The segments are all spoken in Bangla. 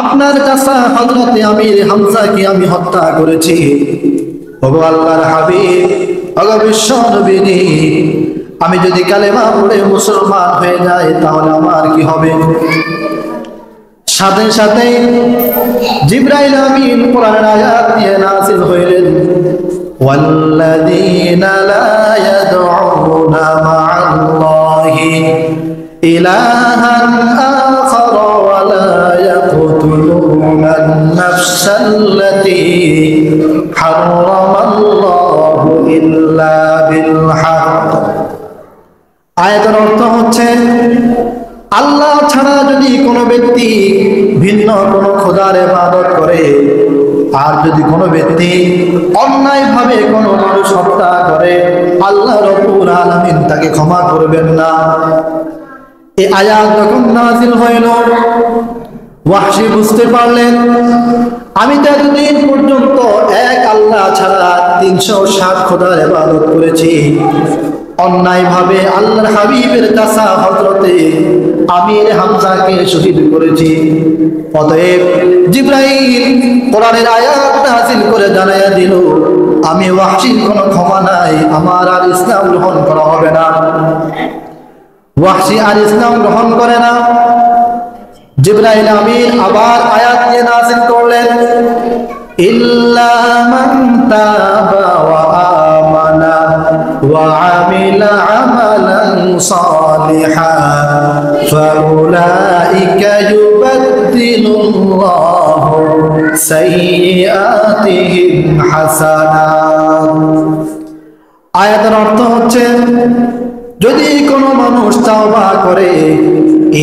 আপনার চাচা হযরতে আমির হামজাকে আমি হত্যা করেছি। ওগো আল্লাহর হাবিব, ওগো বিশ্ব নবী, আমি যদি কালেমা পড়ে মুসলমান হয়ে যাই তাহলে আমার কি হবে? সাথে সাথে জিবরাইল আমিন কোরআনের আয়াত নিয়ে নাযিল হইলেন, ওয়াল্লাযীনা লা ইয়াদউনা মা'আল্লাহি ইলাহান আখার ওয়া লা ইয়াকতুলুনা আন-নাফসাল্লাতী হারামাল্লাহু ইল্লা বিল হক। আয়াতের অর্থ হচ্ছে, আল্লাহ ছাড়া যদি কোনো ব্যক্তি ভিন্ন কোনো খোদার ইবাদত করে, আর যদি কোনো ব্যক্তি অন্যায়ভাবে কোনো মানুষ হত্যা করে, আল্লাহ রাব্বুল আলামিন তাকে ক্ষমা করবেন না। এই আয়াত যখন নাযিল হইল, ওয়াহশী বুঝতে পারলেন আমি তো এতদিন পর্যন্ত এক আল্লাহ ছাড়া ৩৬০ খোদার ইবাদত করেছি, অন্যায়ভাবে আল্লাহর হাবিবের চাচা হযরতে আমির হামজাকে শহীদ করেছি। অতএব জিবরাইল কোরআনের আয়াত নাযিল করে জানাইয়া দিল, আমি ওয়াহশীর কোনো ক্ষমা নাই, আমার আর ইসলাম গ্রহণ করা হবে না। ওয়াহশী আর ইসলাম গ্রহণ করে না। জিবরাইল আমিন আবার আয়াত নিয়ে নাযিল করলেন, ইল্লা মান তাবা ওয়া আমানা ওয়া আমিলা আমালান সালিহান ফাউলাইকা ইউবাদদিলুল্লাহু সাইয়্যাতিহিম হাসানাত। আয়াতের অর্থ হচ্ছে, যদি কোনো মানুষ তাওবা করে,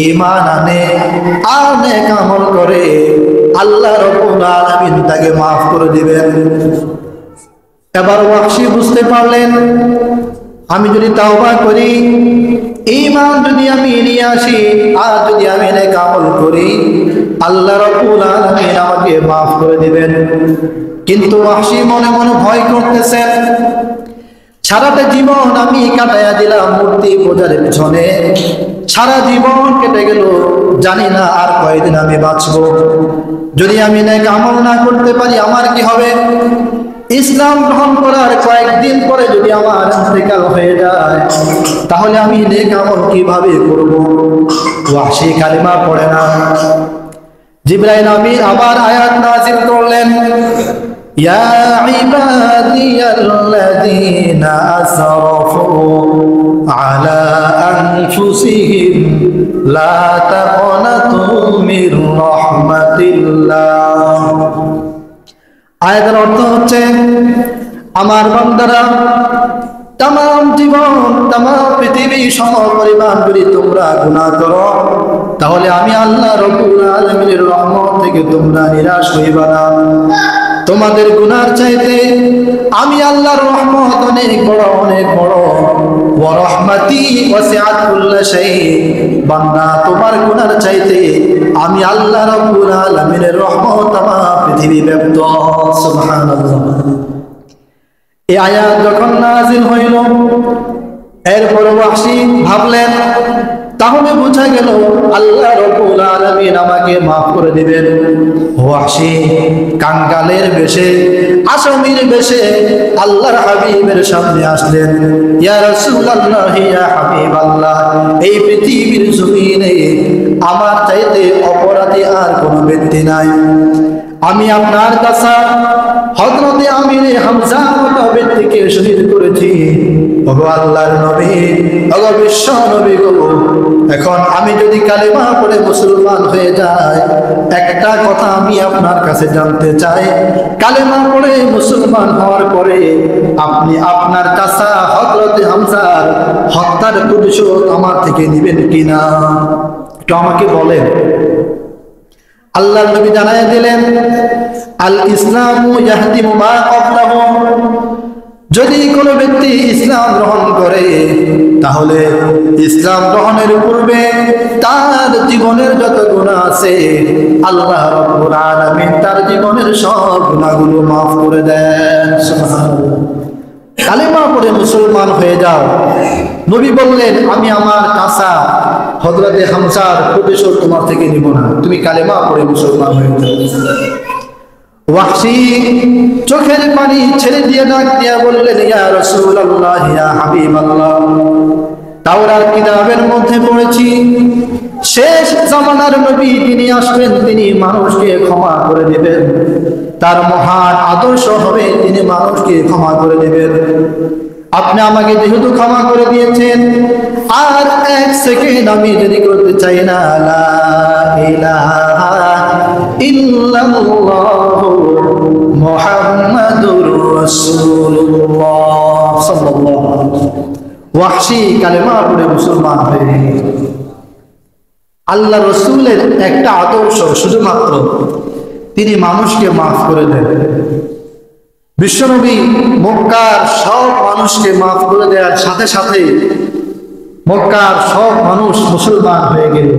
ঈমান আনে, আর নেক আমল করে, আল্লাহ রাব্বুল আলামিন তাকে মাফ করে দিবেন। এবার ওয়াহশী বুঝতে পারলেন, আমি যদি তাওবা করি, ঈমান যদি আমি নিয়ে আসি, আর যদি আমি নেক আমল করি, আল্লাহ রাব্বুল আলামিন আমাকে মাফ করে দিবেন। কিন্তু ওয়াহশী মনে মনে ভয় করতেছেন, সারাটা জীবন আমি কাটাইয়া দিলাম মূর্তি পূজার পিছনে, সারা জীবন কেটে গেল, জানি না আর কয়দিন আমি বাঁচবো। যদি আমি নেক আমল না করতে পারি আমার কি হবে? ইসলাম গ্রহণ করার কয়েকদিন পরে যদি আমার ইন্তেকাল হয়ে যায়, তাহলে আমি নেক আমল কিভাবে করব? ওয়াহশী কালিমা পড়ে না। জিবরাইল আমিন আবার আয়াত নাযিল করলেন, ইয়া ইবাদিয়াল্লাযীনা আসরাফু আলা আনফুসিহিম লা তাকনাতু মির রাহমাতিল্লাহ। আয়াতের অর্থ হচ্ছে, আমার বান্দারা, তামাম জীবন, তামাম পৃথিবী সমপরিমাণ যদি তোমরা গুনাহ করো, তাহলে আমি আল্লাহ রাব্বুল আলামিনের রহমত থেকে তোমরা নিরাশ হইবা না। তোমাদের গুনার চাইতে আমি আল্লাহর রহমত অনেক বড়, অনেক বড়। ওয়া রাহমাতি ওয়াসিআত কুল্লা শাই। বান্দা, তোমার গুনার চাইতে আমি আল্লাহ রাব্বুল আলামিনের রহমত তামাম পৃথিবী ব্যাপ্ত। সুবহানাল্লাহ। এই আয়াত যখন নাযিল হইল, এরপর ওয়াহশী ভাবলেন, তাহলে বোঝা গেল আল্লাহ রাব্বুল আলামিন আমাকে মাফ করে দিবেন। ওয়াহশী কাঙ্গালের বেশে, আসামির বেশে আল্লাহর হাবিবের সামনে আসলেন। ইয়া রাসূলুল্লাহ, ইয়া হাবিবাল্লাহ, এই পৃথিবীর জমিনে আমার চাইতে অপরাধী আর কোনো ব্যক্তি নাই। আমি আপনার চাচা হযরতে আমির হামজা মতো ব্যক্তিকে শহীদ করেছি। ওগো আল্লাহর নবী, ওগো বিশ্ব নবী গো, এখন আমি যদি কালেমা পড়ে মুসলমান হয়ে যাই, একটা কথা আমি আপনার কাছে জানতে চাই, কালেমা পড়ে মুসলমান হওয়ার পরে আপনি আপনার চাচা হযরতে হামজার হত্যার প্রতিশোধ আমার থেকে নেবেন কিনা, একটু আমাকে বলেন। আল্লাহর নবী জানায় দিলেন, আল ইসলামু ইয়াহদিমু মা ক্বাবলাহু। যদি কোনো ব্যক্তি ইসলাম গ্রহণ করে, তাহলে ইসলাম গ্রহণের পূর্বে তার জীবনের যত গুনাহ আছে, আল্লাহ রাব্বুল আলামিন তার জীবনের সব গুনাহগুলো মাফ করে দেন। সুবহানাল্লাহ। কালেমা পড়ে মুসলমান হয়ে যাও। নবী বললেন, আমি আমার চাচা হযরতে হামজার প্রতিশোধ তোমার থেকে নিব না, তুমি কালেমা পড়ে মুসলমান হয়ে যাও। ওয়াহশী চোখের পানি ছেড়ে দিয়ে ডাক দিয়া বললেন, ইয়া রাসূলুল্লাহ, ইয়া হাবিবাল্লাহ, তাওরাত কিতাবের মধ্যে পড়েছি শেষ জামানার নবী তিনি আসবেন, তিনি মানুষকে ক্ষমা করে দেবেন, তার মহান আদর্শ হবে তিনি মানুষকে ক্ষমা করে দেবেন। আপনি আমাকে যেহেতু ক্ষমা করে দিয়েছেন, আর এক সেকেন্ড আমি যদি করতে চাই না, লা ইলাহা ইল্লাল্লাহু মুহাম্মাদুর রাসূলুল্লাহ সাল্লাল্লাহু আলাইহি ওয়াসাল্লাম। ওয়াহশী কালেমা পড়ে মুসলমান হয়ে গেলেন। আল্লাহ রসুলের একটা আদর্শ শুধুমাত্র তিনি মানুষকে মাফ করে দেন। বিশ্বনবী মক্কার সব মানুষকে মাফ করে দেওয়ার সাথে সাথে মক্কার সব মানুষ মুসলমান হয়ে গেল।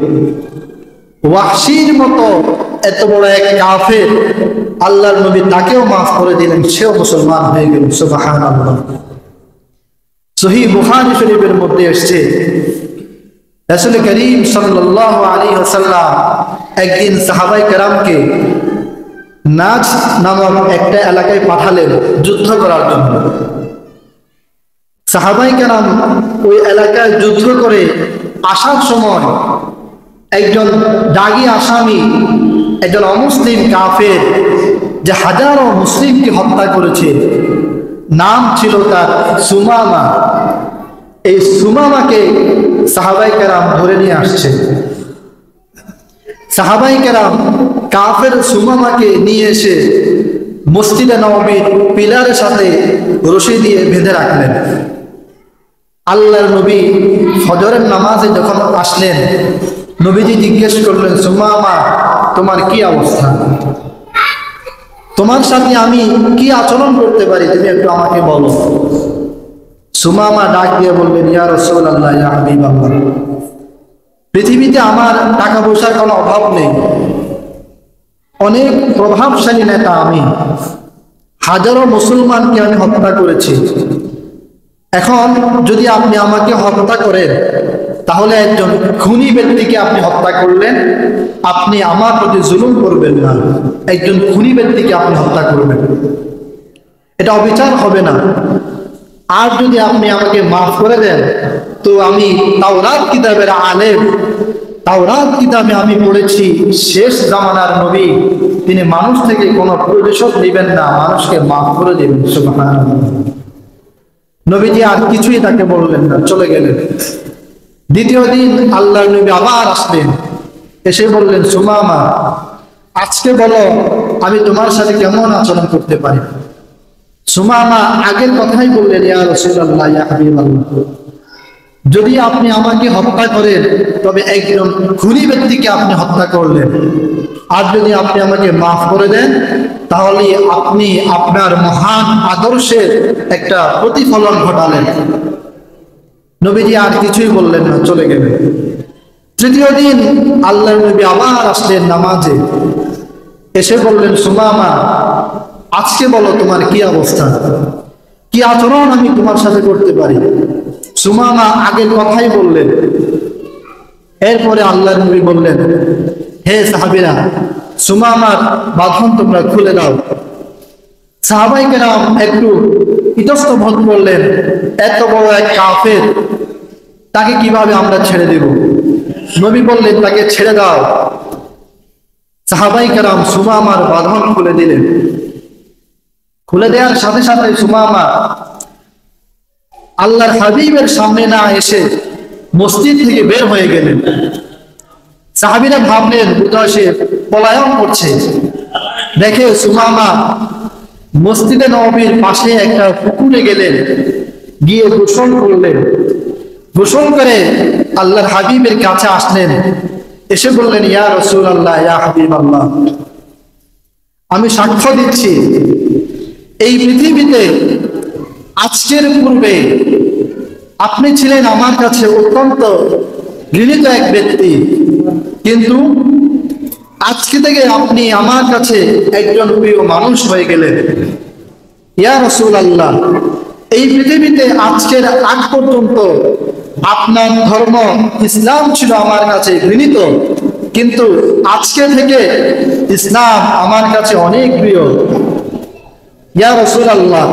ওয়াহশীর মতো এত বড় এক কাফের আল্লাহর নবী তাকেও মাফ করে দিলেন, সেও মুসলমান হয়ে গেল। সুবহানাল্লাহ। সহিহ বুখারী শরীফের মধ্যে এসেছে, রাসূল করিম সাল্লাল্লাহু আলাইহি ওয়াসাল্লাম একদিন সাহাবায়ে কেরামকে নাজ নামক একটা এলাকায় পাঠালেন যুদ্ধ করার জন্য। সাহাবায়ে কেরাম ওই এলাকায় যুদ্ধ করে আসার সময় একজন দাগী আসামি, একজন অমুসলিম কাফের যে হাজারো মুসলিমকে হত্যা করেছে, নাম ছিল তার সুমামা। এই সুমামাকে সাহাবায়ে কেরাম ধরে নিয়ে আসছে। সাহাবায়ে কেরাম কাফের সুমামাকে নিয়ে এসে মসজিদে নববীর পিলারের সাথে রশি দিয়ে বেঁধে রাখলেন। আল্লাহর নবী ফজরের নামাজে যখন আসলেন, নবীজি জিজ্ঞেস করলেন, সুমামা তোমার কি অবস্থা, তোমার সাথে আমি কি আচরণ করতে পারি, তুমি একটু আমাকে বলো। সুমামা ডাক দিয়ে বললেন, ইয়া রাসূলুল্লাহ, ইয়া হাবিবাল্লাহ, পৃথিবীতে আমার টাকা পয়সার কোনো অভাব নেই, অনেক প্রভাবশালী নেতা আমি, হাজারো মুসলমানকে আমি হত্যা করেছি। এখন যদি আপনি আমাকে হত্যা করেন, তাহলে একজন খুনি ব্যক্তিকে আপনি হত্যা করলেন, আপনি আমার প্রতি জুলুম করবেন না, একজন খুনি ব্যক্তিকে আপনি হত্যা করবেন, এটা অবিচার হবে না। আর যদি আপনি আমাকে মাফ করে দেন, তো আমি তাওরাত কিতাবের আলেম, তাওরাত কিতাবে আমি পড়েছি শেষ জামানার নবী তিনি মানুষ থেকে কোনো প্রতিশোধ নেবেন না, মানুষকে মাফ করে দেবেন। সুবহানাল্লাহ। নবীজি আর কিছুই তাকে বললেন না, চলে গেলেন। দ্বিতীয় দিন আল্লাহর নবী আবার আসলেন, এসে বললেন, সুমামা আজকে বলো আমি তোমার সাথে কেমন আচরণ করতে পারি। সুমামা আগের কথাই বললেন, ইয়া রাসূলুল্লাহ, ইয়া হাবিবাল্লাহ, যদি আপনি আমাকে হত্যা করেন তবে একজন খুনি ব্যক্তিকে আপনি হত্যা করলেন, আর যদি আপনি আমাকে মাফ করে দেন তাহলে আপনি আপনার মহান আদর্শের একটা প্রতিফলন ঘটালেন। নবীজি আর কিছুই বললেন না, চলে গেলেন। তৃতীয় দিন আল্লাহর নবী আবার আসলেন নামাজে, এসে বললেন, সুমামা আজকে বলো তোমার কি অবস্থা, কি আচরণ আমি তোমার সাথে করতে পারি। সুমামা আগের কথাই বললেন। এরপরে আল্লাহর নবী বললেন, হে সাহাবীরা, সুমামার বাঁধন তোমরা খুলে দাও। সাহাবায়ে কেরাম একটু ইতস্তত বোধ করলেন, এত বড় এক কাফের, তাকে কিভাবে আমরা ছেড়ে দেব। নবী বললেন, তাকে ছেড়ে দাও। সাহাবায়ে কেরাম সুমামার বাঁধন খুলে দিলেন। খুলে দেওয়ার সাথে সাথে সুমামা আল্লাহর হাবিবের সামনে না এসে মসজিদ থেকে বের হয়ে গেলেন। সাহাবীরা ভাবলেন বোধহয় সে পলায়ন করছে। দেখে সুমামা মসজিদে নববীর পাশে একটা পুকুরে গেলেন, গিয়ে গোসল করলেন। গোসল করে আল্লাহর হাবিবের কাছে আসলেন, এসে বললেন, ইয়া রাসূলুল্লাহ, ইয়া হাবিবাল্লাহ, আমি সাক্ষ্য দিচ্ছি এই পৃথিবীতে আজকের পূর্বে আপনি ছিলেন আমার কাছে অত্যন্ত ঘৃণিত এক ব্যক্তি, কিন্তু আজকে থেকে আপনি আমার কাছে একজন প্রিয় মানুষ হয়ে গেলেন। ইয়া রাসূলুল্লাহ, এই পৃথিবীতে আজকের আগ পর্যন্ত আপনার ধর্ম ইসলাম ছিল আমার কাছে ঘৃণিত, কিন্তু আজকে থেকে ইসলাম আমার কাছে অনেক প্রিয়। ইয়া রাসূলুল্লাহ,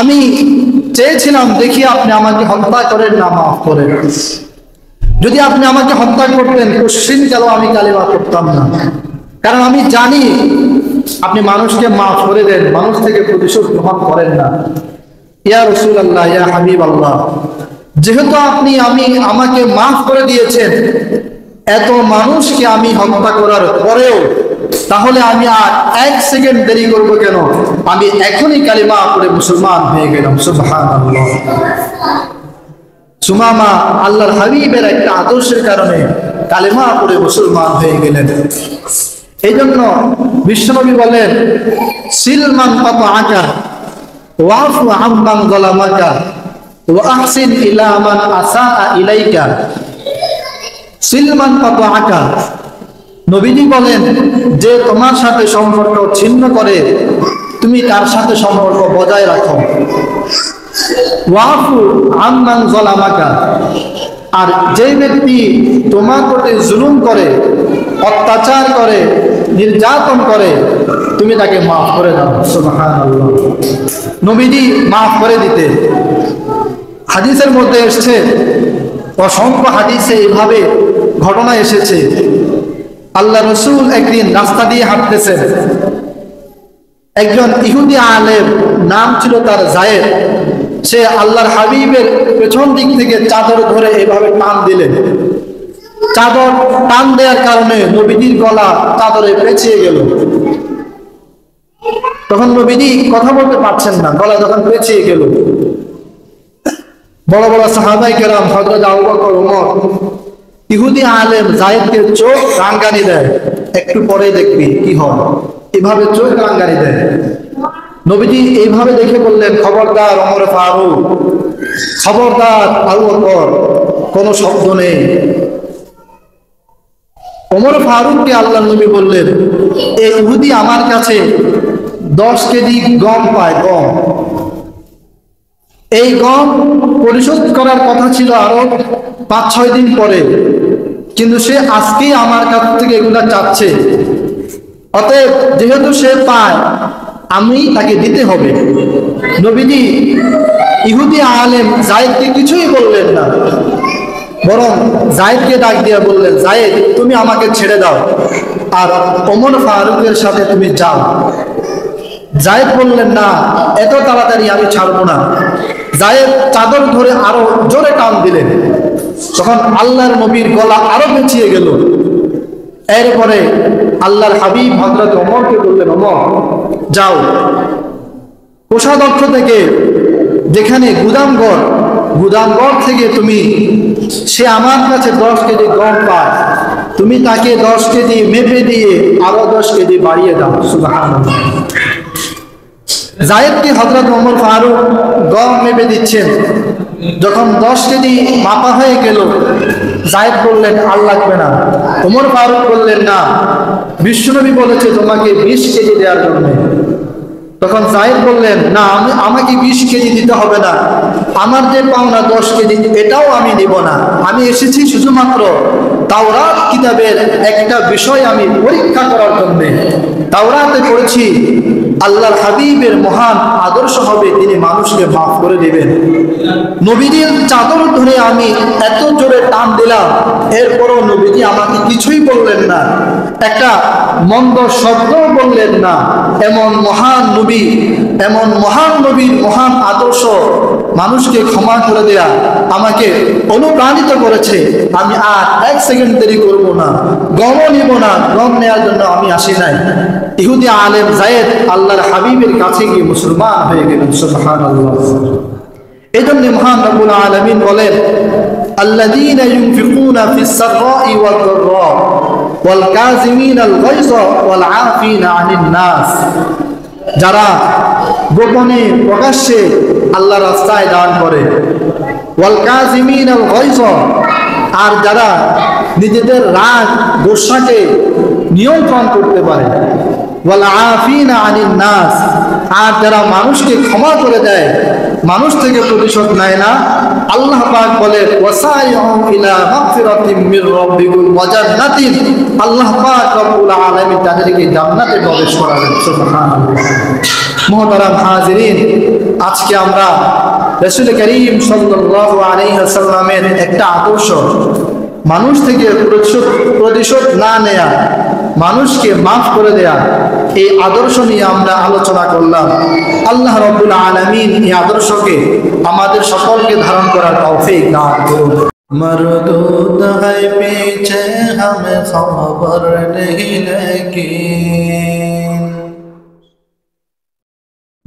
আমি চেয়েছিলাম দেখি আপনি আমাকে হত্যা করেন না মাফ করেন। যদি আপনি আমাকে হত্যা করতেন কোশ্চিন কালেও আমি কালিমা পড়তাম না, কারণ আমি জানি আপনি মানুষকে মাফ করে দেন, মানুষ থেকে প্রতিশোধ গ্রহণ করেন না। ইয়া রাসূলুল্লাহ, ইয়া হাবিবাল্লাহ, যেহেতু আপনি আমাকে মাফ করে দিয়েছেন, এত মানুষকে আমি হত্যা করার পরেও তাহলে আমি আর 1 সেকেন্ড দেরি করব কেন? আমি এখনই কালিমা পড়ে মুসলমান হয়ে গেলাম। সুবহানাল্লাহ। সুমামা আল্লাহর হাবিবের একটা আদর্শের কারণে কালিমা পড়ে মুসলমান হয়ে গেলেন। এই জন্য বিশ্বনবী বলেন, সিলমান কাতাআকা ওয়াফু আম্মান যালামাকা ওয়া আহসিন ইলা মান আসাআ ইলাইকা। সিলমান কাতাআকা, নবীজি বলেন, যে তোমার সাথে সম্পর্ক ছিন্ন করে তুমি তার সাথে সম্পর্ক বজায় রাখো। ওয়াফু আম্মান যালামাকা, আর যে ব্যক্তি তোমার প্রতি জুলুম করে, অত্যাচার করে, নির্যাতন করে, তুমি তাকে মাফ করে দাও। সুবহানাল্লাহ। নবীজি মাফ করে দিতে। হাদিসের মধ্যে এসেছে, অসংখ্য হাদিসে এইভাবে ঘটনা এসেছে। আল্লাহ রসুল একদিন রাস্তা দিয়ে হাঁটতেছেন, একজন ইহুদি আলেম, নাম ছিল তার যায়েদ, সে আল্লাহর হাবিবের পেছন দিক থেকে চাদর ধরে এভাবে টান দিলেন। চাদর টান দেওয়ার কারণে নবীজির গলা চাদরে পেঁচিয়ে গেল। তখন নবীজি কথা বলতে পারছেন না, গলা যখন পেঁচিয়ে গেল, বড় বড় সাহাবায়ে কেরাম, হযরত আবু বকর, ওমর, ইহুদি আলেম যায়েদকে চোখ রাঙ্গানি দেয়, একটু পরে দেখবি কি হয়, এভাবে চোখ রাঙ্গানি দেয়। নবীজি এইভাবে দেখে বললেন, খবরদার ওমর ফারুক, খবরদার আবু বকর, কোনো শব্দ নেই। ওমর ফারুককে আল্লাহ নবী বললেন, এই ইহুদি আমার কাছে 10 কেজি গম পায়, গম। এই গম পরিশোধ করার কথা ছিল আরো 5-6 দিন পরে, কিন্তু সে আজকেই আমার কাছ থেকে এগুলা চাচ্ছে। অতএব যেহেতু সে পায়, আমি তাকে দিতে হবে। নবীজি ইহুদি আলেম যায়েদকে কিছুই বললেন না, বরং যায়েদকে ডাক দিয়ে বললেন, যায়েদ, তুমি আমাকে ছেড়ে দাও আর ওমর ফারুকের সাথে তুমি যাও। যায়েদ বললেন, না, এত তাড়াতাড়ি আমি ছাড়বো না। যায়েদ চাদর ধরে আরো জোরে টান দিলেন, তখন আল্লাহর নবীর গলা আরো পেঁচিয়ে গেল। এরপরে আল্লাহর হাবিব হযরত ওমরকে বললেন, ওমর, যাও কোষাধ্যক্ষ থেকে, যেখানে গুদামঘর থেকে তুমি, সে আমার কাছে 10 কেজি গম পায়, তুমি তাকে 10 কেজি মেপে দিয়ে আরো 10 কেজি বাড়িয়ে দাও। সুবহানাল্লাহ। যায়েদকে হযরত ওমর ফারুক গম মেপে দিচ্ছেন। যখন 10 কেজি মাপা হয়ে গেল, যায়েদ বললেন, আর লাগবে না। ওমর ফারুক বললেন, না, বিশ্বনবী বলেছে তোমাকে 20 কেজি দেওয়ার জন্য। তখন যায়েদ বললেন, না, আমাকে 20 কেজি দিতে হবে না, আমার যে পাওনা 10 কেজি এটাও আমি নিব না। আমি এসেছি শুধুমাত্র তাওরাত কিতাবের একটা বিষয় আমি পরীক্ষা করার জন্য। তাওরাতে পড়েছি আল্লাহর হাবিবের মহান আদর্শ হবে, তিনি মানুষকে মাফ করে দিবেন। নবীজির চাদর ধরে আমি এত জোরে টান দিলাম, এরপরও নবীজি আমাকে কিছুই বললেন না, একটা মন্দ শব্দ বললেন না। এমন মহান নবীর মহান আদর্শ মানুষকে ক্ষমা করে দেয়া আমাকে অনুপ্রাণিত করেছে। আমি আর 1 সেকেন্ড দেরি করব না, গমও নিব না, গম নেওয়ার জন্য আমি আসি নাই। ইহুদি আলেম যায়েদ আল্লাহর হাবিবের কাছে গিয়ে মুসলমান হয়ে গেলেন। সুবহানাল্লাহ। এই জন্য মহান রব্বুল আলামিন বলেন, আল্লাযীনা ইউনফিকুনা ফিস সাররাই ওয়াদ দাররা ওয়াল কাযিমিনাল গায়যা ওয়াল আফিনা আনিন নাস। যারা গোপনে প্রকাশ্যে আল্লাহর রাস্তায় দান করে, ওয়াল কাযিমিনাল গায়যা, আর যারা নিজেদের রাগ গোসাকে নিয়ন্ত্রণ করতে পারে। ওয়াল আফিনা আনিন নাস, আর যারা মানুষকে ক্ষমা করে দেয়, মানুষ থেকে প্রতিশোধ নেয় না, আল্লাহ পাক বলেন ওয়াসাইউ ইলা মাগফিরাতিম মির রাব্বিকুম ওয়া জান্নাতিন, আল্লাহ পাক রব্বুল আলামিন তাদেরকে জান্নাতে প্রবেশ করাবেন। সুবহানাল্লাহ। মুহতারাম হাজিরিন, আজকে আমরা রাসূল করিম সাল্লাল্লাহু আলাইহি ওয়াসাল্লামের একটা আদর্শ, মানুষ থেকে প্রতিশোধ না নেয়া, মানুষকে মাফ করে দেয়া, এই আদর্শ নিয়ে আমরা আলোচনা করলাম। আল্লাহ রাব্বুল আলামিন এই আদর্শকে আমাদের সকলকে ধারণ করার তৌফিক দান করুন। মরদুদ है पीछे हमें खबर नहीं लेकिन,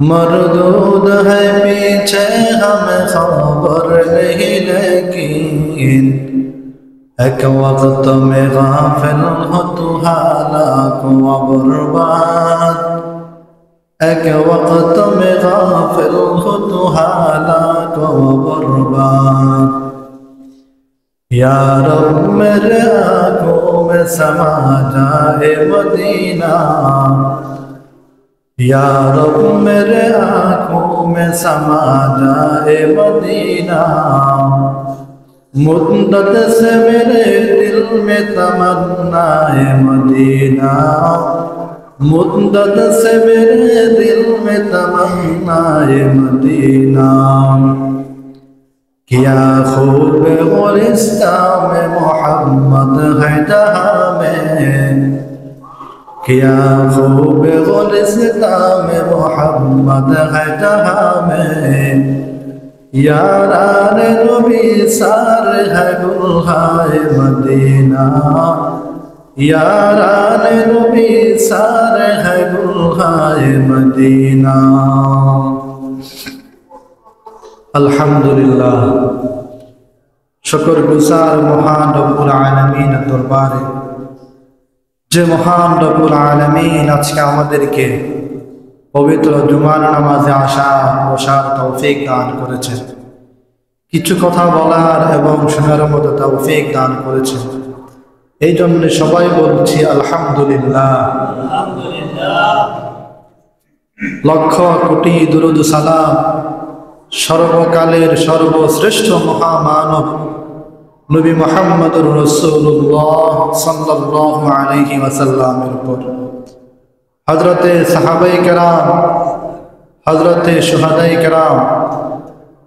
मरदूद है पीछे हमें खबर नहीं लेकिन, एक वक्त में गाफिल हो तू हालाक व बर्बाद, एक वक्त में गाफिल हो तू हालाक व बर्बाद, या रब मेरे आँखों में समा जाए मदीना, या रब मेरे आँखों में समा जाए मदीना, मुद्दत से मेरे दिल में तमन्ना है मदीना, मुद्दत से मेरे दिल में तमन्ना है मदीना, क्या खूब गुलिस्ता में मोहम्मद है जहाँ में, क्या खूब गुलिस्ता में मोहम्मद है जहाँ में, यारान नबी सार है गुलहाए मदीना, यारान नबी सार है गुलहाए मदीना। अल्हम्दुलिल्लाह, शुक्र गुजार महान रब्बुल आलमीन दरबारे, যে মহান রব্বুল আলামিন আজকে আমাদেরকে পবিত্র জুমার নামাজে বসার তৌফিক দান করেছেন, কিছু কথা বলার এবং শোনার মতো তৌফিক দান করেছেন। এই জন্য সবাই বলছি আলহামদুলিল্লাহ। লক্ষ কোটি দুরূদ সালাম সর্বকালের সর্বশ্রেষ্ঠ মহামানব নবী মুহাম্মদুর রাসূলুল্লাহ সাল্লাল্লাহু আলাইহি ওয়াসাল্লামের উপর, হযরতে সাহাবায়ে কেরাম, হযরতে শুহাদায়ে কেরাম,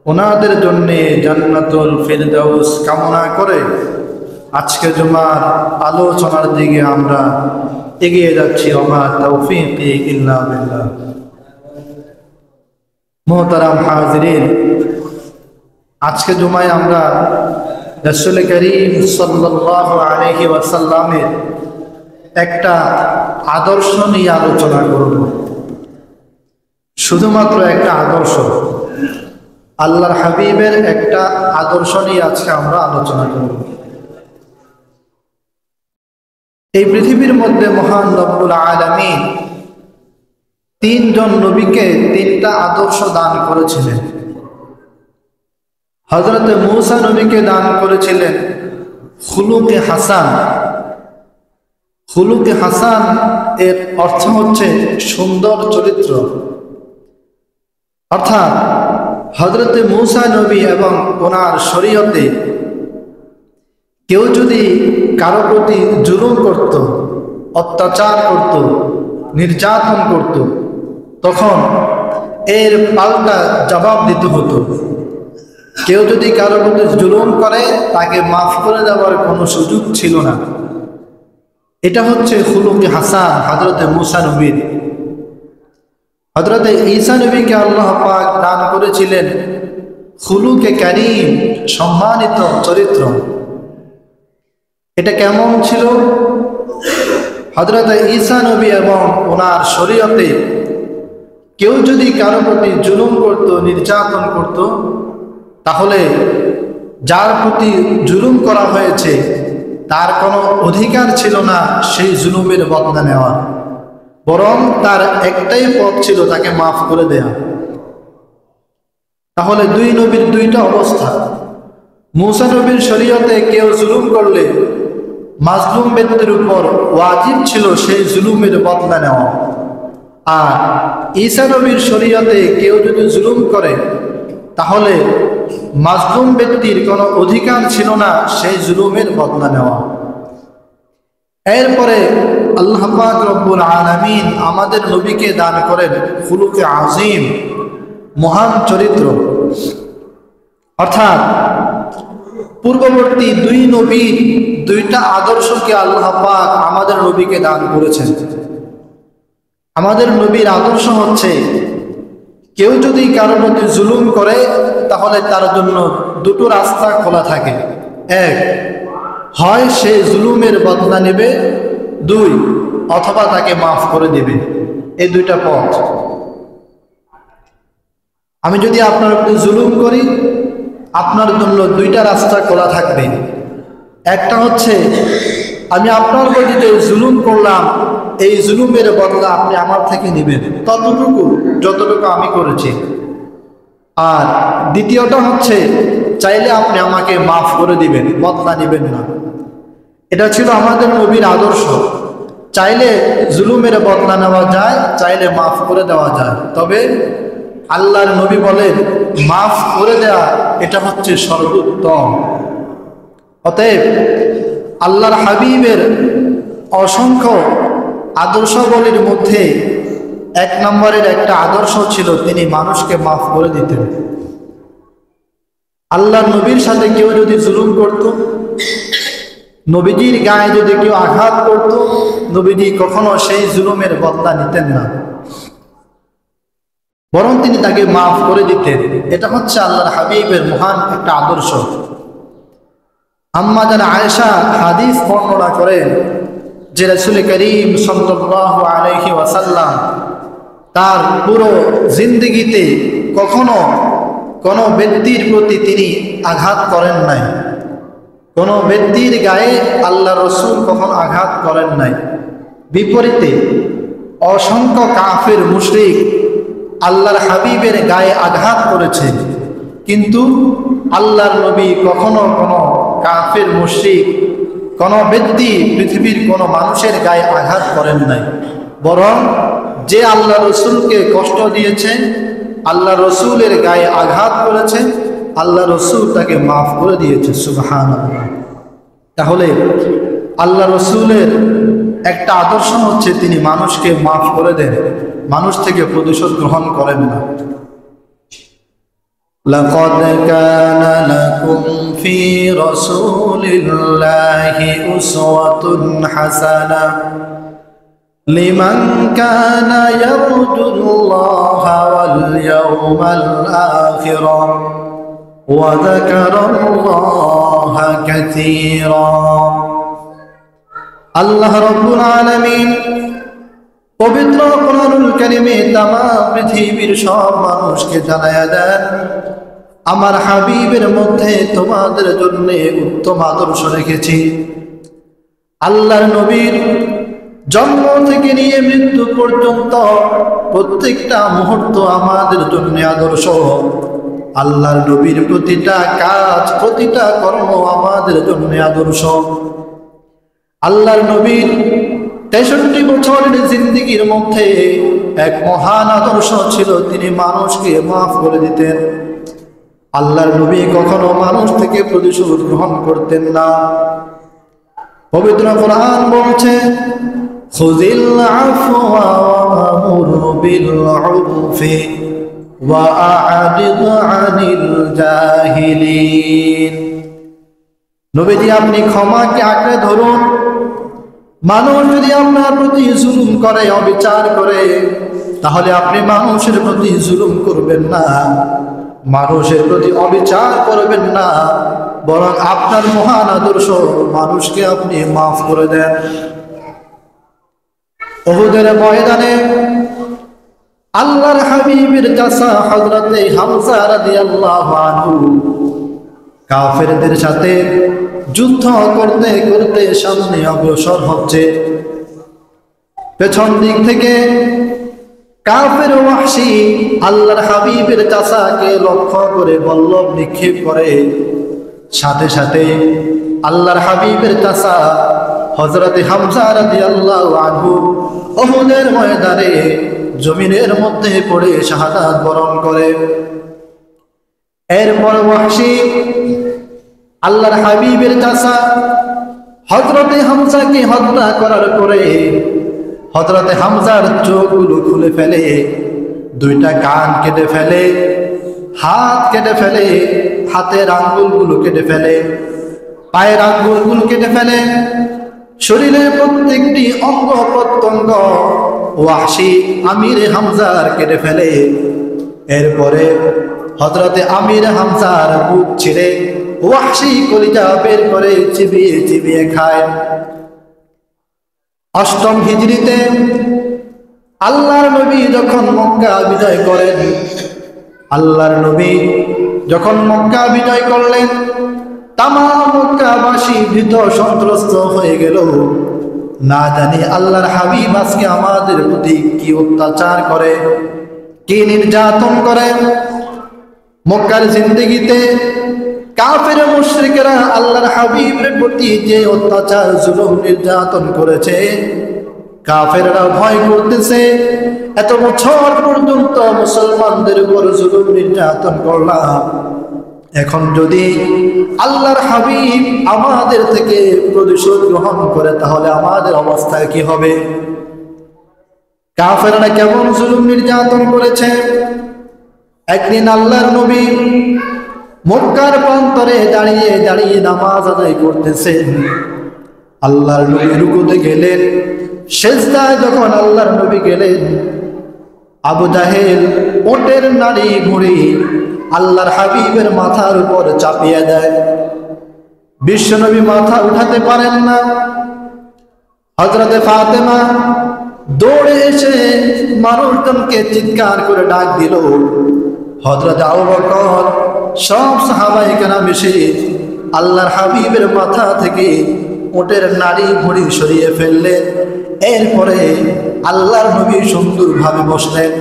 ওনাদের জন্য জান্নাতুল ফিরদাউস কামনা করে আজকে জুমার আলোচনার দিকে আমরা এগিয়ে যাচ্ছি। ওমা তাওফীকি ইল্লা বিল্লাহ। মুহতারাম হাজিরিন, আজকে জুমায় আমরা রাসূল করিম সাল্লাল্লাহু আলাইহি ওয়াসাল্লামের একটা আদর্শ নিয়ে আলোচনা করব। শুধুমাত্র একটা আদর্শ, আল্লাহর হাবিবের একটা আদর্শ নিয়ে আজকে আমরা আলোচনা করব। এই পৃথিবীর মধ্যে মহান রব্বুল আলামিন তিনজন নবীকে তিনটা আদর্শ দান করেছিলেন। হযরতে মূসা নবীকে দান করেছিলেন খুলুকে হাসান। খুলুকে হাসান এর অর্থ হচ্ছে সুন্দর চরিত্র, অর্থাৎ হযরতে মূসা নবী এবং ওনার শরীয়তে কেউ যদি কারো প্রতি জুলুম করত, অত্যাচার করত, নির্যাতন করত, তখন এর পাল্টা জবাব দিতে হতো। কেউ যদি কারো প্রতি জুলুম করে তাকে মাফ করে দেওয়ার কোনো সুযোগ ছিল না। এটা হচ্ছে খুলুকে হাসান হযরতে মূসা নবীর। হযরতে ঈসা নবীকে আল্লাহ পাক দান করেছিলেন খুলুকে কারীম, সম্মানিত চরিত্র। এটা কেমন ছিল? হযরতে ঈসা নবী এবং ওনার শরীয়তে কেউ যদি কারো প্রতি জুলুম করত, নির্যাতন করত, তাহলে যার প্রতি জুলুম করা হয়েছে তার কোনো অধিকার ছিল না সেই জুলুমের বদলা নেওয়ার, বরং তার একটাই পথ ছিল তাকে মাফ করে দেয়া। তাহলে দুই নবীর দুইটা অবস্থা। মূসা নবীর শরীয়তে কেউ জুলুম করলে মাজলুম ব্যক্তির উপর ওয়াজিব ছিল সেই জুলুমের বদলা নেওয়া। আর ঈসা নবীর শরীয়তে কেউ যদি জুলুম করে তাহলে মাজলুম ব্যক্তির কোনো অধিকার ছিল না সেই জুলুমের বদলা নেওয়া। এরপরে আল্লাহ পাক রব্বুল আলামিন আমাদের নবীকে দান করেন খুলুকে আজিম, মহান চরিত্র। অর্থাৎ পূর্ববর্তী দুই নবীর দুইটা আদর্শকে আল্লাহ পাক আমাদের নবীকে দান করেছেন। আমাদের নবীর আদর্শ হচ্ছে কেউ যদি কারো প্রতি জুলুম করে তাহলে তার জন্য দুটো রাস্তা খোলা থাকে। এক, হয় সে জুলুমের বদলা নেবে, দুই, অথবা তাকে মাফ করে দেবে। এই দুইটা পথ। আমি যদি আপনার প্রতি জুলুম করি আপনার জন্য দুইটা রাস্তা খোলা থাকবে। একটা হচ্ছে আমি আপনার প্রতি যে জুলুম করলাম এই জুলুমের বদলা আপনি আমার থেকে নেবেন ততটুকু যতটুকু আমি করেছি। আর দ্বিতীয়টা হচ্ছে চাইলে আপনি আমাকে মাফ করে দিবেন, বদলা নেবেন না। এটা ছিল আমাদের নবীর আদর্শ। চাইলে জুলুমের বদলা নেওয়া যায়, চাইলে মাফ করে দেওয়া যায়। তবে আল্লাহর নবী বলেন মাফ করে দেওয়া এটা হচ্ছে সর্বোত্তম। অতএব আল্লাহর হাবিবের অসংখ্য আদর্শাবলীর মধ্যে এক নম্বরের একটা আদর্শ ছিল তিনি মানুষকে মাফ করে দিতেন। আল্লাহর নবীর সাথে কেউ যদি জুলুম করত, নবীজির গায়ে যদি কেউ আঘাত করত, নবীজি কখনো সেই জুলুমের বদলা নিতেন না, বরং তিনি তাকে মাফ করে দিতেন। এটা হচ্ছে আল্লাহর হাবিবের মহান একটা আদর্শ। আম্মা জান আয়েশা হাদিস বর্ণনা করেন যে রাসূল করিম সাল্লাল্লাহু আলাইহি ওয়াসাল্লাম তার পুরো জিন্দেগিতে কখনো কোনো ব্যক্তির প্রতি তিনি আঘাত করেন নাই। কোনো ব্যক্তির গায়ে আল্লাহ রসুল কখনো আঘাত করেন নাই। বিপরীতে অসংখ্য কাফের মুশরিক আল্লাহর হাবিবের গায়ে আঘাত করেছে, কিন্তু আল্লাহর নবী কখনো কোনো কাফের মুশরিক কোনো ব্যক্তি পৃথিবীর কোনো মানুষের গায়ে আঘাত করেন নাই। বরং যে আল্লাহ রসুলকে কষ্ট দিয়েছে, আল্লাহ রসুলের গায়ে আঘাত করেছে, আল্লাহ রসুল তাকে মাফ করে দিয়েছে। সুবহানাল্লাহ। তাহলে আল্লাহ রসুলের একটা আদর্শ হচ্ছে তিনি মানুষকে মাফ করে দেন, মানুষ থেকে প্রতিশোধ গ্রহণ করেন না। লাকাদ কানা লাকুম ফি রাসূলিল্লাহি উসওয়াতুন হাসানাহ লিমান কানা ইয়ারজুল্লাহা ওয়াল ইয়াওমাল আখির ওয়া যাকারাল্লাহা কাসীরা। আল্লাহ রাব্বুল আলামিন পবিত্র কোরআনুল কারীমে তাম পৃথিবীর সব মানুষকে জানায়া দেন আমার হাবিবের মধ্যে তোমাদের জন্য উত্তম আদর্শ রেখেছি। আল্লাহর নবীর জন্ম থেকে নিয়ে মৃত্যু পর্যন্ত প্রত্যেকটা মুহূর্ত আমাদের জন্য আদর্শ। আল্লাহর নবীর প্রতিটা কাজ, প্রতিটা কর্ম আমাদের জন্য আদর্শ। আল্লাহর নবীর 63 বছরের জিন্দেগির মধ্যে এক মহান আদর্শ ছিল তিনি মানুষকে মাফ করে দিতেন। আল্লাহর নবী কখনো মানুষ থেকে প্রতিশোধ গ্রহণ করতেন না। পবিত্র কোরআন বলছে খুযিল আফওয়া ওয়া'মুর বিল উরফি ওয়া আ'রিদ আনিল জাহিলিন। নবীজি আপনি ক্ষমাকে আঁকড়ে ধরুন। মানুষ যদি আপনার প্রতি জুলুম করে, অবিচার করে, তাহলে আপনি মানুষের প্রতি জুলুম করবেন না, মানুষের প্রতি অবিচার করবেন না, বরং আপনার মহান আদর্শ মানুষকে আপনি মাফ করে দেন। উহুদের ময়দানে আল্লাহর হাবিবের চাচা হযরতে হামজা রাদিয়াল্লাহু আনহু কাফেরদের সাথে যুদ্ধ করতে করতে সামনে অগ্রসর হচ্ছে। পেছন দিক থেকে কাফের ওয়াহশী আল্লাহর হাবিবের চাচাকে লক্ষ্য করে বল্লম নিক্ষেপ করে। সাথে সাথে আল্লাহর হাবিবের চাচা হযরতে হামজা রাদিয়াল্লাহু আনহু উহুদের ময়দানে জমিনের মধ্যে পড়ে শাহাদাত বরণ করে। এরপর ওয়াহশী আল্লাহর হাবিবের চাচা হযরতে হামজাকে হত্যা করার পরে হযরতে হামজার চোখগুলো খুলে ফেলে, দুইটা কান কেটে ফেলে, হাত কেটে ফেলে, হাতের আঙ্গুলগুলো কেটে ফেলে, পায়ের আঙ্গুলগুলো কেটে ফেলে, শরীরের প্রত্যেকটি অঙ্গ প্রত্যঙ্গ ওয়াহশী আমির হামজার কেটে ফেলে। এরপরে হযরতে আমির হামজার বুক ছিঁড়ে ওয়াহশী কলিজা বের করে চিবিয়ে চিবিয়ে খায়। অষ্টম হিজরিতে আল্লাহর নবী যখন মক্কা বিজয় করেন, আল্লাহর নবী যখন মক্কা বিজয় করলেন, তামাম মক্কাবাসী ভীত সন্ত্রস্ত হয়ে গেল। না জানি আল্লাহর হাবিব আজকে আমাদের প্রতি কি অত্যাচার করে, কি নির্যাতন করে। মক্কার জিন্দেগিতে কাফের মুশরিকেরা আল্লাহর হাবিবের প্রতি যে অত্যাচার জুলুম নির্যাতন করেছে, কাফেররা ভয় করতেছে এত বছর পর্যন্ত মুসলমানদের উপর জুলুম নির্যাতন করলাম, এখন যদি আল্লাহর হাবিব আমাদের থেকে প্রতিশোধ গ্রহণ করে তাহলে আমাদের অবস্থা কি হবে। কাফেররা কেমন জুলুম নির্যাতন করেছে। একদিন আল্লাহর নবী মক্কার প্রান্তরে দাঁড়িয়ে দাঁড়িয়ে নামাজ আদায় করতেছেন। আল্লাহর নবী রুকুতে গেলেন, সেজদায় যখন আল্লাহর নবী গেলেন, আবু জাহেল ওটের নাড়ি ঘুড়ি আল্লাহর হাবিবের মাথার উপর চাপিয়ে দেয়। বিশ্বনবী মাথা উঠাতে পারেন না। হযরতে ফাতেমা দৌড়ে এসে মানুষজনকে চিৎকার করে ডাক দিল। হযরত আবু বকর সব সাহাবায়ে কেরাম এসে আল্লাহর হাবিবের মাথা থেকে ওটের নাড়ি ভুঁড়ি সরিয়ে ফেললেন। এরপরে আল্লাহর নবী সুন্দরভাবে বসলেন।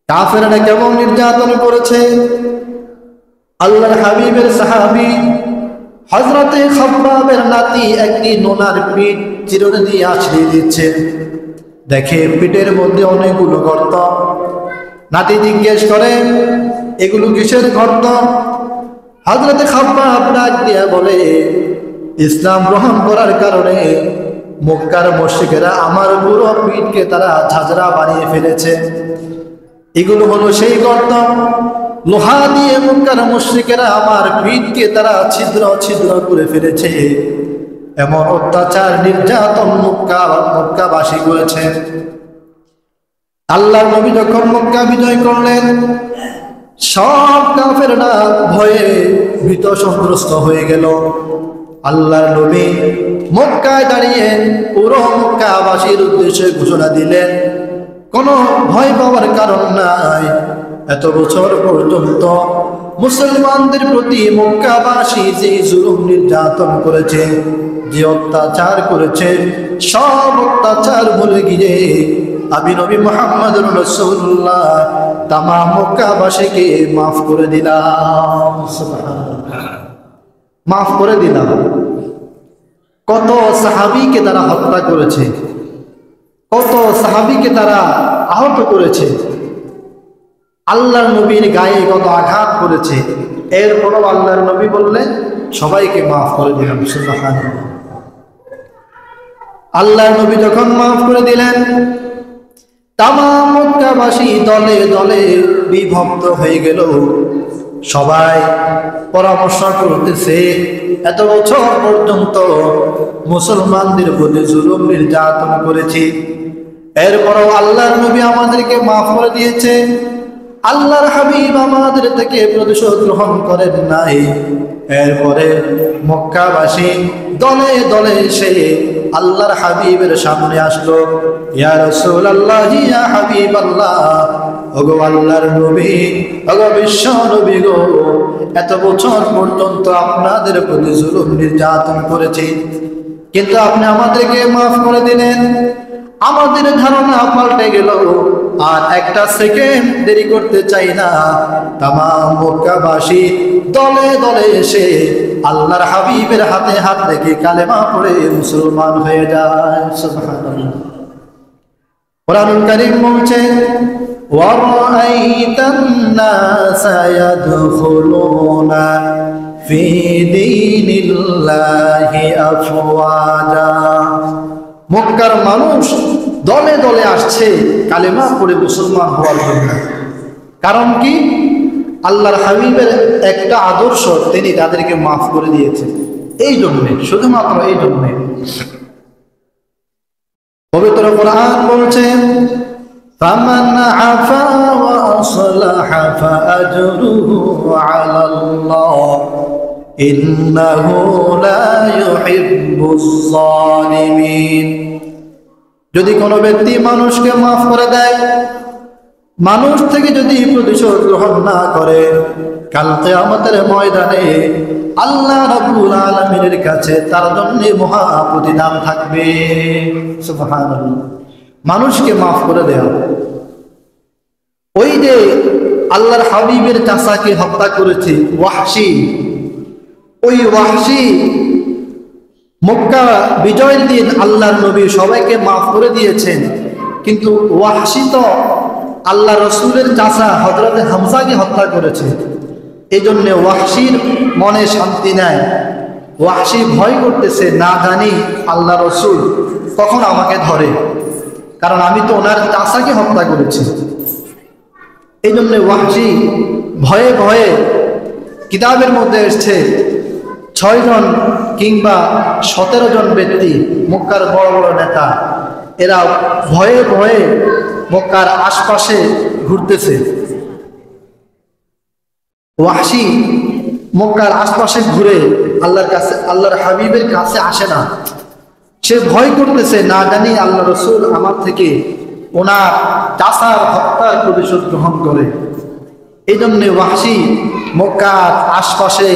কাফেররা কেমন নির্যাতন করেছে। আল্লাহর হাবিবের সাহাবী হযরতে খাব্বাবের নাতি একটি নোনার পিঠ চিরুনি দিয়ে আছড়িয়ে দিচ্ছে। দেখে পিঠের মধ্যে অনেকগুলো গর্ত। নাতি জিজ্ঞেস করে, এগুলো কিসের গর্ত? হযরতে খাব্বাব ডাক দিয়ে বলে, ইসলাম গ্রহণ করার কারণে মক্কার মুশরিকেরা আমার পুরো পিঠকে তারা ঝাঁঝরা বানিয়ে ফেলেছে। এগুলো হলো সেই গর্ত। লোহা দিয়ে মক্কার মুশরিকেরা আমার পিঠকে তারা ছিদ্র ছিদ্র করে ফেলেছে। এমন অত্যাচার নির্যাতন মক্কাবাসী করেছে। আল্লাহর নবী যখন মক্কা বিজয় করলেন, সব কাফেররা ভয়ে ভীত সন্ত্রস্ত হয়ে গেল। আল্লাহর নবী মক্কায় দাঁড়িয়ে পুরো মক্কাবাসীর উদ্দেশ্যে ঘোষণা দিলেন, কোনো ভয় পাওয়ার কারণ নাই। এত বছর পর্যন্ত মুসলমানদের প্রতি মক্কাবাসী যে জুলুম নির্যাতন করেছে, যে অত্যাচার করেছে, সব অত্যাচার ভুলে গিয়ে আমি নবী মুহাম্মদুর রাসূলুল্লাহ তামাম মক্কাবাসীকে মাফ করে দিলাম। মাফ করে দিলাম। কত সাহাবীকে তারা হত্যা করেছে, কত সাহাবীকে তারা আহত করেছে, আল্লাহর নবীর গায়ে কত আঘাত করেছে। এরপরও আল্লাহর নবী বললেন সবাইকে মাফ করে দিলাম। সুবহানাল্লাহ। আল্লাহর নবী যখন মাফ করে দিলেন, তামাম মক্কাবাসী দলে দলে বিভক্ত হয়ে গেল। সবাই পরামর্শ করতেছে, এত বছর পর্যন্ত মুসলমানদের প্রতি জুলুম নির্যাতন করেছি, এরপরও আল্লাহর নবী আমাদেরকে মাফ করে দিয়েছে, আল্লাহর হাবিব আমাদের থেকে প্রতিশোধ গ্রহণ করেন নাই। এরপরে মক্কাবাসী দলে দলে এসে আল্লাহর হাবিবের সামনে আসলো। ইয়া রাসূলুল্লাহ, ইয়া হাবিবাল্লাহ, ওগো আল্লাহর নবী, ওগো বিশ্ব নবী গো, এত বছর পর্যন্ত আপনাদের প্রতি জুলুম নির্যাতন করেছি, কিন্তু আপনি আমাদেরকে মাফ করে দিলেন। আমাদের ধারণা পাল্টে গেল, আর একটা সেকেন্ড দেরি করতে চাই না। তামাম মক্কাবাসী দলে দলে এসে আল্লাহর হাবিবের হাতে হাত রেখে কালেমা পড়ে মুসলমান হয়ে যায়। সুবহানাল্লাহ। কুরআনুল কারীম বলছে ওয়ারাআইতান নাসা ইয়াদখুলুনা ফি দীনিল্লাহি আফওয়াজা। মক্কার মানুষ দলে দলে আসছে কালেমা পড়ে মুসলমান হওয়ার জন্য। কারণ কি? আল্লাহর হাবিবের একটা আদর্শ, তিনি তাদেরকে মাফ করে দিয়েছেন। এই জন্যে, শুধুমাত্র এই জন্যে পবিত্র কোরআন বলছে ফামান আফা ওয়া আসলাহা ফাআজরুহু আলাল্লাহ ইন্নাহু লা ইউহিব্বুজ জালিমিন। যদি কোনো ব্যক্তি মানুষকে মাফ করে দেয়, মানুষ থেকে যদি প্রতিশোধ গ্রহণ না করে, কাল কিয়ামতের ময়দানে আল্লাহ রাব্বুল আলামিনের কাছে তার জন্য মহা প্রতিদান থাকবে। সুবহানাল্লাহ। মানুষকে মাফ করে দেওয়া। ওই যে আল্লাহর হাবিবের চাচাকে হত্যা করেছে ওয়াহশী, ওই ওয়াহশী মক্কা বিজয়ের দিন আল্লাহর নবী সবাইকে মাফ করে দিয়েছেন, কিন্তু ওয়াহশী তো আল্লাহ রসুলের চাচা হযরতে হামজাকে হত্যা করেছে। এই জন্য ওয়াহশীর মনে শান্তি নাই। ওয়াহশী ভয় করতেছে, না জানি আল্লাহ রসুল কখন আমাকে ধরে, কারণ আমি তো ওনার চাচাকে হত্যা করেছি। এই জন্য ওয়াহশী ভয়ে ভয়ে, কিতাবের মধ্যে এসছে 6 জন কিংবা 17 জন ব্যক্তি, মক্কার বড় বড় নেতা, এরা ভয়ে ভয়ে মক্কার আশপাশে ঘুরতেছে। ওয়াহশী মক্কার আশপাশে ঘুরে আল্লাহর কাছে, আল্লাহর হাবিবের কাছে আসে না। সে ভয় করতেছে, না জানি আল্লাহ রসুল আমার থেকে ওনার চাচার হত্যার প্রতিশোধ গ্রহণ করে। এই জন্যে ওয়াহশী মক্কার আশপাশে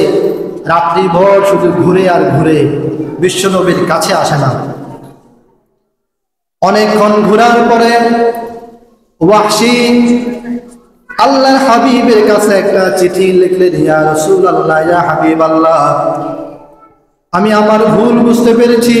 রাত্রিভর শুধু ঘুরে আর ঘুরে, বিশ্বনবীর কাছে আসে না। অনেকক্ষণ ঘোরার পরে ওয়াহশী আল্লাহর হাবিবের কাছে একটা চিঠি লিখলেন, ইয়া রাসূলুল্লাহ, ইয়া হাবিবাল্লাহ, আমি আমার ভুল বুঝতে পেরেছি,